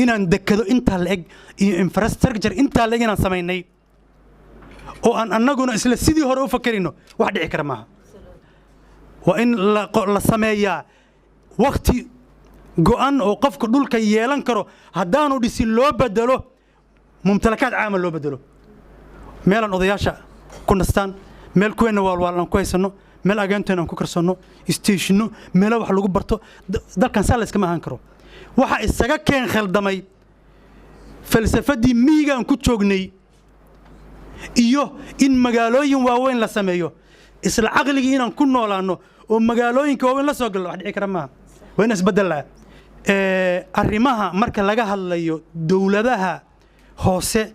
inaan dekado intaa la eg iyo infrastructure intaa la eg inaan samaynay oo aan annaguna isla sidii hore u fakarino wax dhici kara maaha. waa in la sameeyaa waqti go'an oo qofka dhulka yeelan karo haddaanu dhisin loo bedelo mumtalakaad caama loo bedelo meelan odayaasha ku nastaan meel kuweena waalwaalan ku haysano meel agaanteena aan ku karsanno isteeshino meel wax lagu barto dalkan saa la iskama ahaan karo. waxa isaga keen khaldamay falsafadii miyiga aan ku joognay iyo in magaalooyin waaweyn la sameeyo isla caqligii inaan ku noolaano oo magaalooyinka waaweyn la soo galno wax dhici kara maaha. waa in isbeddelaa arrimaha marka laga hadlayo dawladaha hoose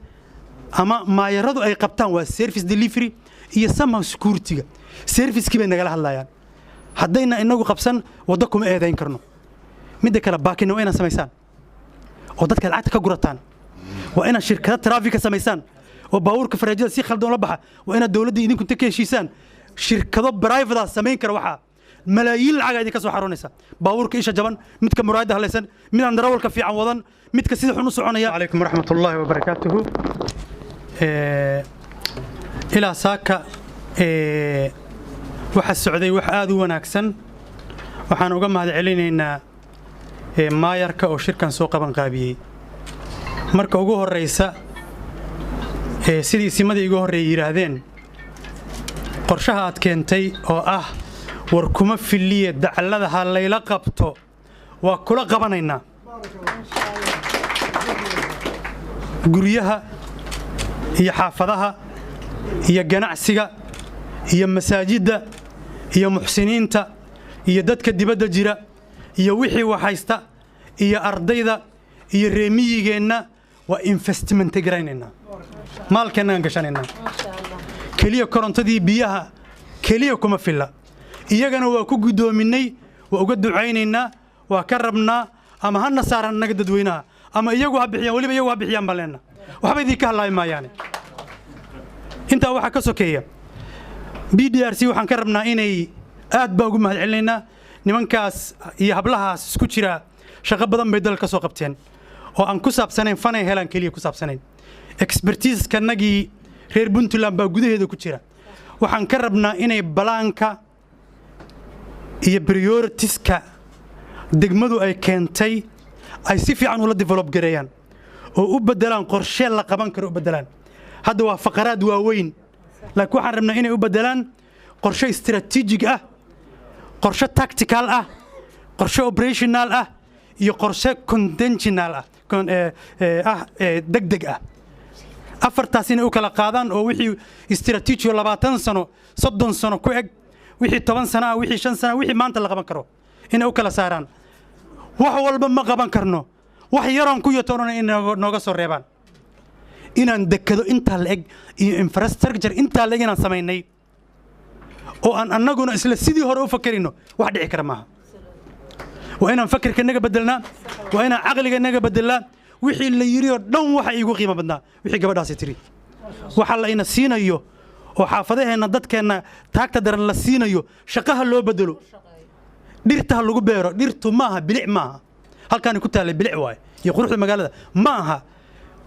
ama maayaradu ay qabtaan waa service delivery iyo somehow security service-kii bay nagala hadlayaan. haddayna inagu qabsan waddo kuma eedayn karno. midda kale baakina waa inaad samaysaan oo dadka lacagta ka gurataan. waa inaad shirkada traafika samaysaan oo baabuurka faraajada si khaldan la baxa. waa inaad dawladda idinku inta ka heshiisaan shirkado private samayn kara waxa malaayiin lacag idinka soo xaroonaysa. baabuurka isha jaban midka muraayada halaysan midaan darawalka fiican wadan midka sida xun u soconaya. alaykum waraxmatullaahi wabarakaatuhu. ilaa saaka waxa socday wax aad u wanaagsan. waxaan uga mahad celinaynaa maayarka oo shirkan soo qaban qaabiyey. marka ugu horeysa sidii isimadii igu horeeyay yiraahdeen qorshaha aad keentay oo ah war kuma filiye dacallada ha layla qabto waa kula qabanaynaa. guryaha iyo xaafadaha iyo ganacsiga iyo masaajidda iyo muxsiniinta iyo dadka dibadda jira iyo wixii wax haysta iyo ardayda iyo reemiyigeenna waa investment garaynayna maalkeena aan gashanayna. kaliya korontadii biyaha kaliya kuma filla iyagana waa ku gudoominay waa uga ducaynaynaa waa ka rabnaa ama hana saaran naga dadweynaha ama iyagu ha bixiyaan waliba iyagu ha bixiyaan baleena waxba idin ka hadlaay maayaan. inta waxa ka sokeeya BDRC waxaan ka rabnaa inay aad baa ugu mahad celinaynaa nimankaas iyo hablahaas isku jira shaqo badan bay dalka soo qabteen oo aan ku saabsanayn fanay helaan kaliya ku saabsanayn expertise kanagii reer Puntland baa gudaheeda ku jira. waxaan ka rabnaa inay balaanka iyo prioritiska degmadu ay keentay ay si fiican ula develop gareeyaan oo u bedelaan qorshe la qaban karo u bedelaan. hadda waa faqaraad waaweyn laakiin waxaan rabnaa inay u bedelaan qorshe istiraatiijig ah qorshe tactical ah qorshe operational ah iyo qorshe conventional degdeg ah. afartaas inay u kala qaadaan oo wixii istiraatiijiyo 20 sano 30 sano ku eg wixii 10 sano ah wixii 5 sano wixii maanta la qaban karo inay u kala saaraan. wax walba ma qaban karno wax yaroon ku yotoona in nooga soo reebaan. inaan dekado intaa la eg iyo infrastructure intaa la eg inaan samaynay oo aan annaguna isla sidii hore u fakarino wax dhici kara maaha. waa inaan fakirka naga bedelnaa waa inaan caqliga naga bedelnaa. wixii la yiri oo dhan waxa iigu qiimo badnaa wixii gabadhaasi tiri waxa la ina siinayo oo xaafadaheena dadkeena taagta daran la siinayo shaqaha loo bedelo dhirta lagu beero dhirtu maaha bilic maaha halkaan ku taale bilic waay iyo quruxda magaalada maaha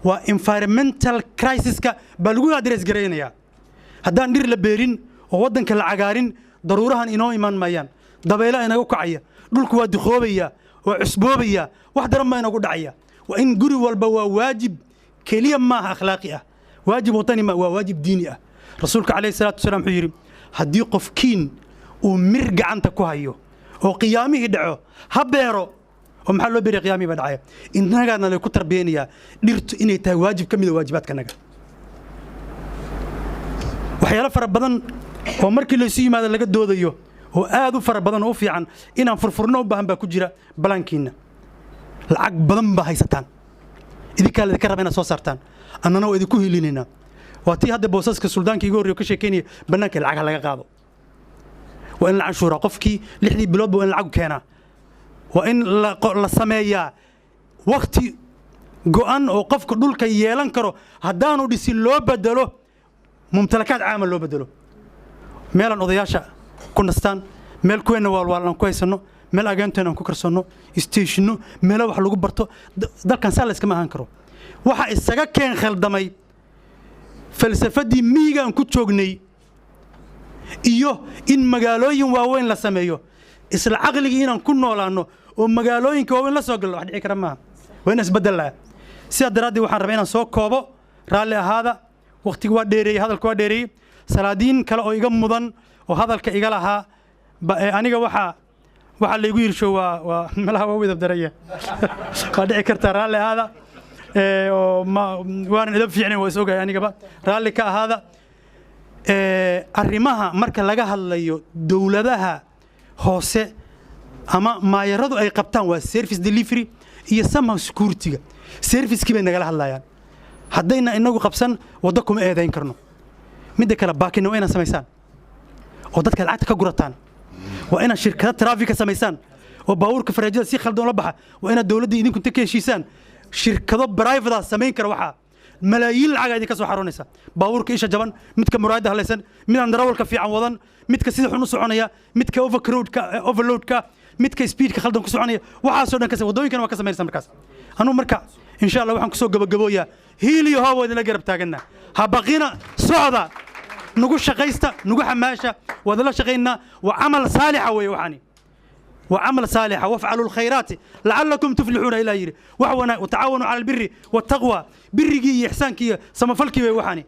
waa environmental crisis-ka baa lagu address gareynaya. haddaan dhir la beerin oo wadanka la cagaarin daruurahan inoo iman maayaan dabeela inaga kacaya dhulku waa diqoobaya oo cusboobaya wax daran ma inagu dhacaya. waa in guri walba waa waajib kaliya maaha akhlaaqi ah waajib wadani ma waa waajib diini ah. rasuulka kaleey salaatu wasalaam wuxuu yiri haddii qofkiin uu mir gacanta ku hayo oo qiyaamihii dhaco ha beero oo maxaa loo beeray qiyaamihii dhacay innagana la ku tarbiyeenaya dhirtu inay tahay waajib ka mid ah waajibaadkanaga. waxyaalo fara badan oo markii la soo yimaado laga doodayo oo aad u fara badan oo fiican inaan furfurno u baahan baa ku jira balankiina. lacag badan baa haysataan idinka la ka rabaa soo saartaan annana waa idinku hilinayna. waa tii hadda boosaska suldaanka igu horreeyo ka sheekeynaya banaanka lacag laga qaado. waa in la canshuura qofkii 6 bilood buu in lacag keenaa. waa in la sameeyaa waqti go'an oo qofka dhulka yeelan karo haddaanu dhisin loo bedelo mumtalakaad caama loo bedelo. meelan odayaasha ku nastaan meel kuweena waalwaalan ku haysano meel ageento inaan ku karsano stationno meel wax lagu barto dalkan saa la iska maahan karo waxa isaga keen khaldamay falsafadii miigaan ku joognay iyo in magaalooyin waaweyn la sameeyo isla aqliga inaan ku noolaano oo magaalooyinka waaweyn la soo galno wax dhici kara ma waa in isbeddelaa si daraadii waxaan rabaa inaan soo koobo raalli ahaada waqtigu waa dheereeyay hadalku waa dheereeyay salaadiin kale oo iga mudan oo hadalka iga lahaa aniga waxa la igu yirsho waa malaha waa wada daraya waa dhici kartaa raalli ahaada oo waan idab fiicnay waa soo gaay anigaba raalli ka ahaada arrimaha marka laga hadlayo dawladaha hoose ama maayaradu ay qabtaan waa service delivery iyo somehow security service-kii bay nagala hadlayaan haddayna inagu qabsan waddo kuma eedayn karno midda kale baakina waa inaan samaysaan oo dadka lacagta ka gurataan waa inaan shirkado traffic samaysaan oo baabuurka faraajada si khaldan la baxa waa inaan dawladda idinku inta ka heshiisaan shirkado private ah samayn kara waxa malaayiin lacag idinka soo xaroonaysa baabuurka isha jaban midka muraayada halaysan midaan darawalka fiican wadan midka sida xun u soconaya midka overloadka midka speedka khaldan ku soconaya waxaasoo dhan ka wadooyinkana waa ka samaynaysa markaas anuu marka insha Allah waxaan ku soo gabagabooyaa hiiliyo hoobo idin la garab taagana ha baqina socda nugu shaqaysta nugu xamaasha wada shaqeynaa wa amal saalixa way waxani وعمل صالح وافعلوا الخيرات لعلكم تفلحون إلى يري وتعاونوا على البر والتقوى برقي إحسانك سمفلكي وحاني